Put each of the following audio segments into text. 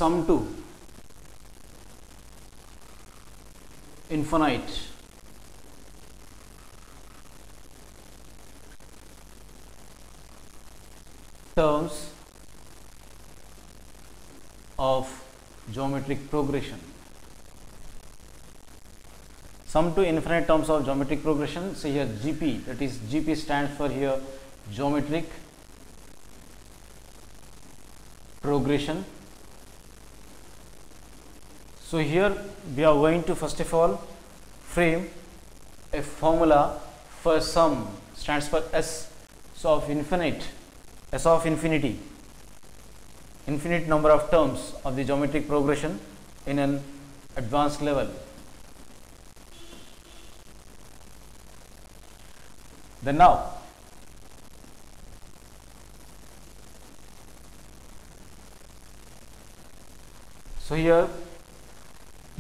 sum to infinite terms of geometric progression. Sum to infinite terms of geometric progression. So here GP, that is GP stands for here geometric progression. So here we are going to first of all frame a formula for sum, stands for S, so of infinite, S of infinity, infinite number of terms of the geometric progression in an advanced level. Then now so here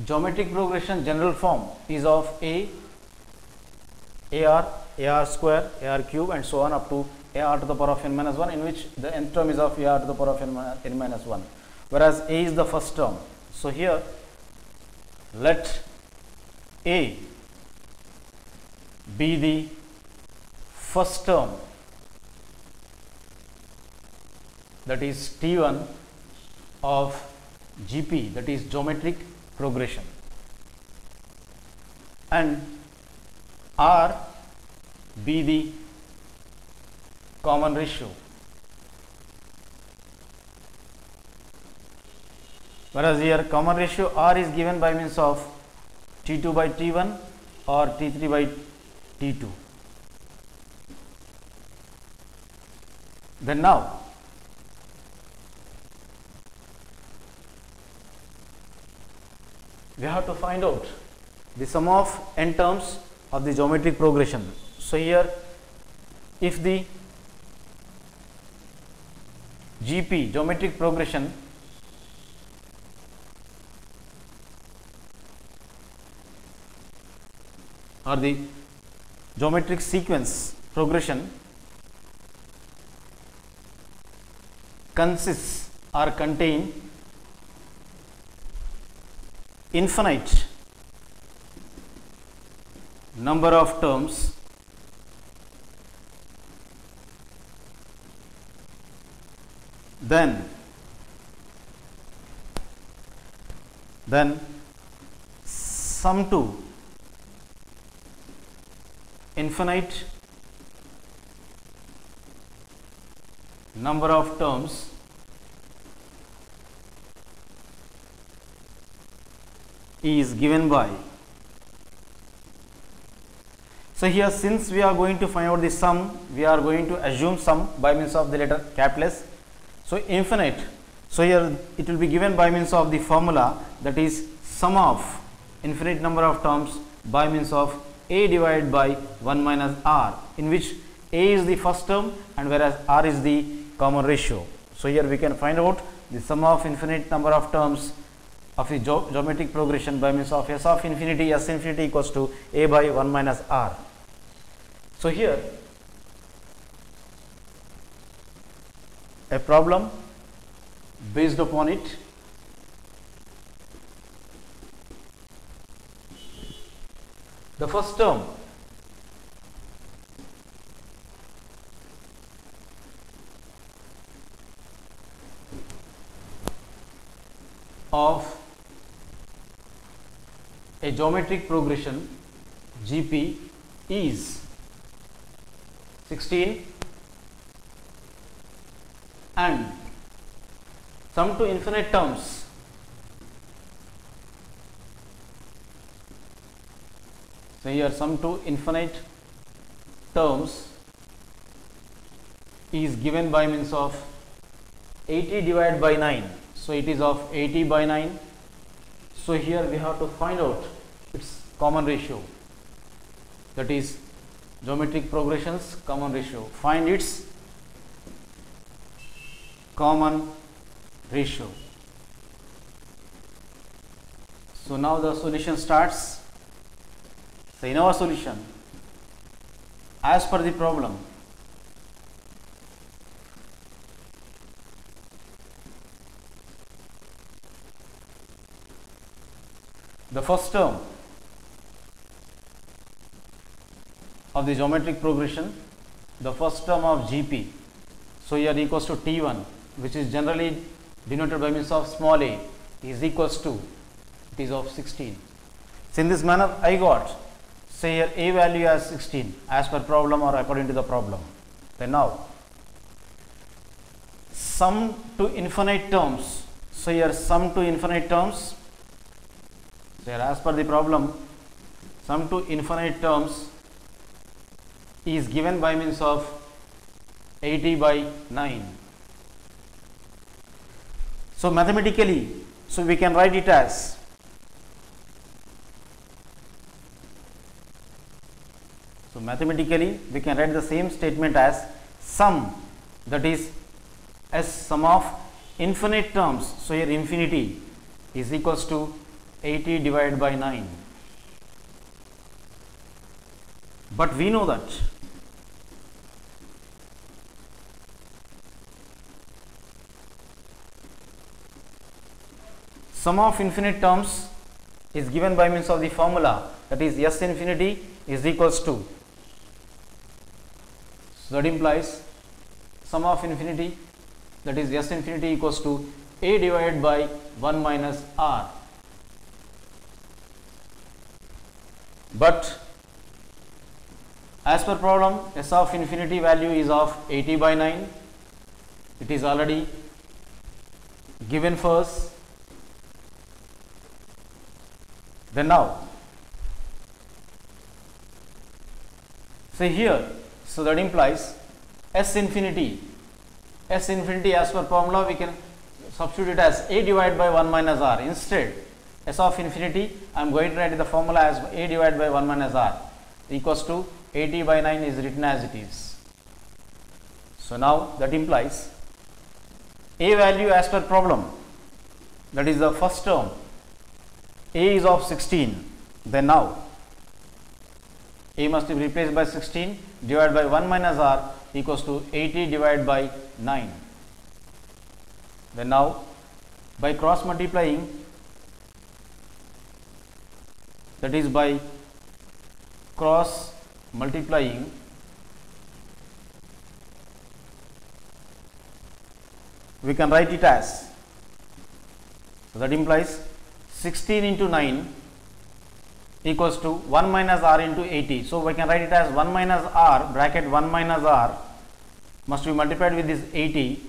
geometric progression general form is of AR square, AR cube and so on up to AR to the power of n minus 1, in which the nth term is of AR to the power of n minus 1, whereas A is the first term. So here let A be the first term, that is T1 of GP, that is geometric progression, and R be the common ratio, whereas here common ratio R is given by means of T2 by T1 or T3 by T2. Then now we have to find out the sum of n terms of the geometric progression. So here if the GP geometric progression or the geometric sequence progression consists or contain infinite number of terms, then sum to infinite number of terms is given by, so here since we are going to find out the sum, we are going to assume sum by means of the letter capital S. So infinite, so here it will be given by means of the formula, that is sum of infinite number of terms by means of A divided by 1 minus R, in which A is the first term and whereas R is the common ratio. So here we can find out the sum of infinite number of terms of the geometric progression by means of S of infinity, S infinity equals to A by 1 minus R. So here a problem based upon it. The first term of a geometric progression GP is 16 and sum to infinite terms so here sum to infinite terms is given by means of 80 divided by 9, so it is of 80 by 9. So here we have to find out its common ratio, that is geometric progressions common ratio. Find its common ratio. So now the solution starts. So in our solution, as per the problem, the first term of the geometric progression, the first term of GP. So here equals to T1, which is generally denoted by means of small a, is equals to, it is of 16. So in this manner I got, say here a value as 16 as per problem or according to the problem. Then now sum to infinite terms. So here sum to infinite terms. So here as per the problem, sum to infinite terms is given by means of 80 by 9. So mathematically, so we can write it as we can write the same statement as sum, that is as sum of infinite terms. So here infinity is equals to 80 divided by 9. But we know that sum of infinite terms is given by means of the formula, that is S infinity is equals to, so that implies sum of infinity, that is S infinity equals to a divided by 1 minus r. But as per problem, S of infinity value is of 80 by 9. It is already given for us. Then now, say here, so that implies S infinity as per formula we can substitute it as a divided by 1 minus r. Instead, S of infinity I am going to write the formula as a divided by 1 minus r equals to 80 by 9 is written as it is. So now that implies a value as per problem, that is the first term, a is of 16. Then now a must be replaced by 16 divided by 1 minus r equals to 80 divided by 9. Then now by cross multiplying, that is by cross multiplying, we can write it as, so that implies 16 into 9 equals to 1 minus r into 80. So we can write it as 1 minus r bracket 1 minus r must be multiplied with this 80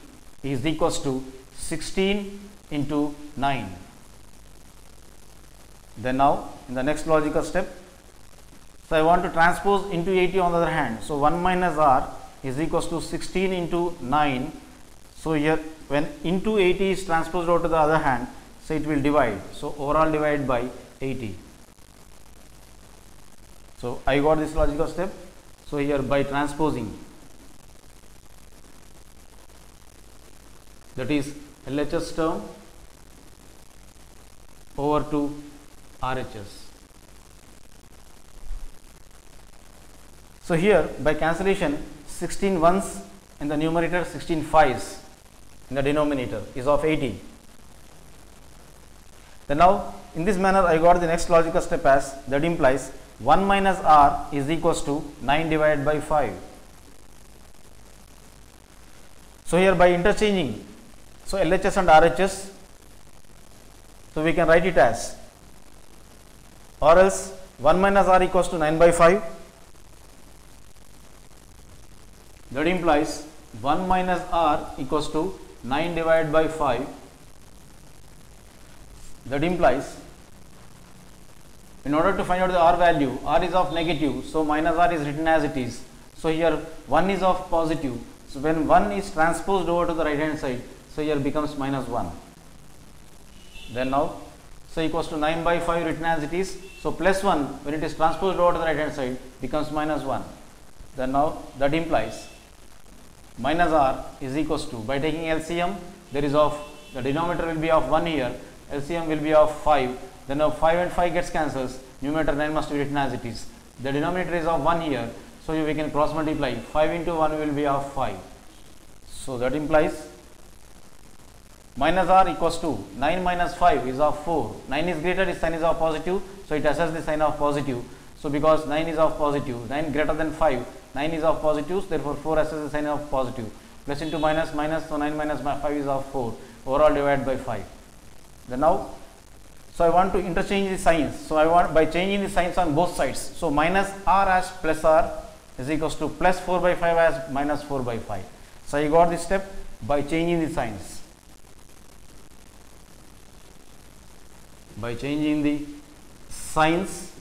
is equals to 16 into 9. Then now in the next logical step, so I want to transpose into 80 on the other hand. So 1 minus r is equals to 16 into 9. So here when into 80 is transposed over to the other hand, so it will divide. So overall divide by 80. So I got this logical step. So here by transposing, that is LHS term over to RHS. So here by cancellation, 16 ones in the numerator, 16 fives in the denominator is of 80. Then now in this manner I got the next logical step as, that implies 1 minus r is equals to 9 divided by 5. So here by interchanging, so LHS and RHS, so we can write it as, or else 1 minus r equals to 9 by 5. That implies 1 minus r equals to 9 divided by 5. That implies in order to find out the r value, r is of negative, so minus r is written as it is. So here 1 is of positive. So when 1 is transposed over to the right hand side, so here becomes minus 1. Then now, so equals to 9 by 5 written as it is. So plus 1 when it is transposed over to the right hand side becomes minus 1. Then now that implies minus r is equals to, by taking LCM, there is of, the denominator will be of 1 here, LCM will be of 5. Then now 5 and 5 gets cancels, numerator 9 must be written as it is. The denominator is of 1 here, so we can cross multiply, 5 into 1 will be of 5. So that implies minus r equals to 9 minus 5 is of 4. 9 is greater, its sign is of positive, so it assesses the sign of positive. So because 9 is of positive, 9 greater than 5, 9 is of positive, therefore 4 assesses the sign of positive. Plus into minus, minus, so 9 minus 5 is of 4, overall divided by 5. Then now, so I want to interchange the signs. So I want, by changing the signs on both sides, so minus r as plus r is equals to plus 4 by 5 as minus 4 by 5. So I got this step by changing the signs. By changing the signs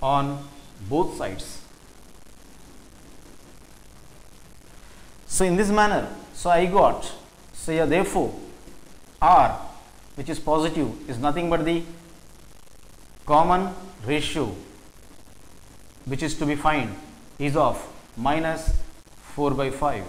on both sides. So in this manner, so I got, so yeah, therefore r, which is positive, is nothing but the common ratio which is to be found is of minus 4 by 5.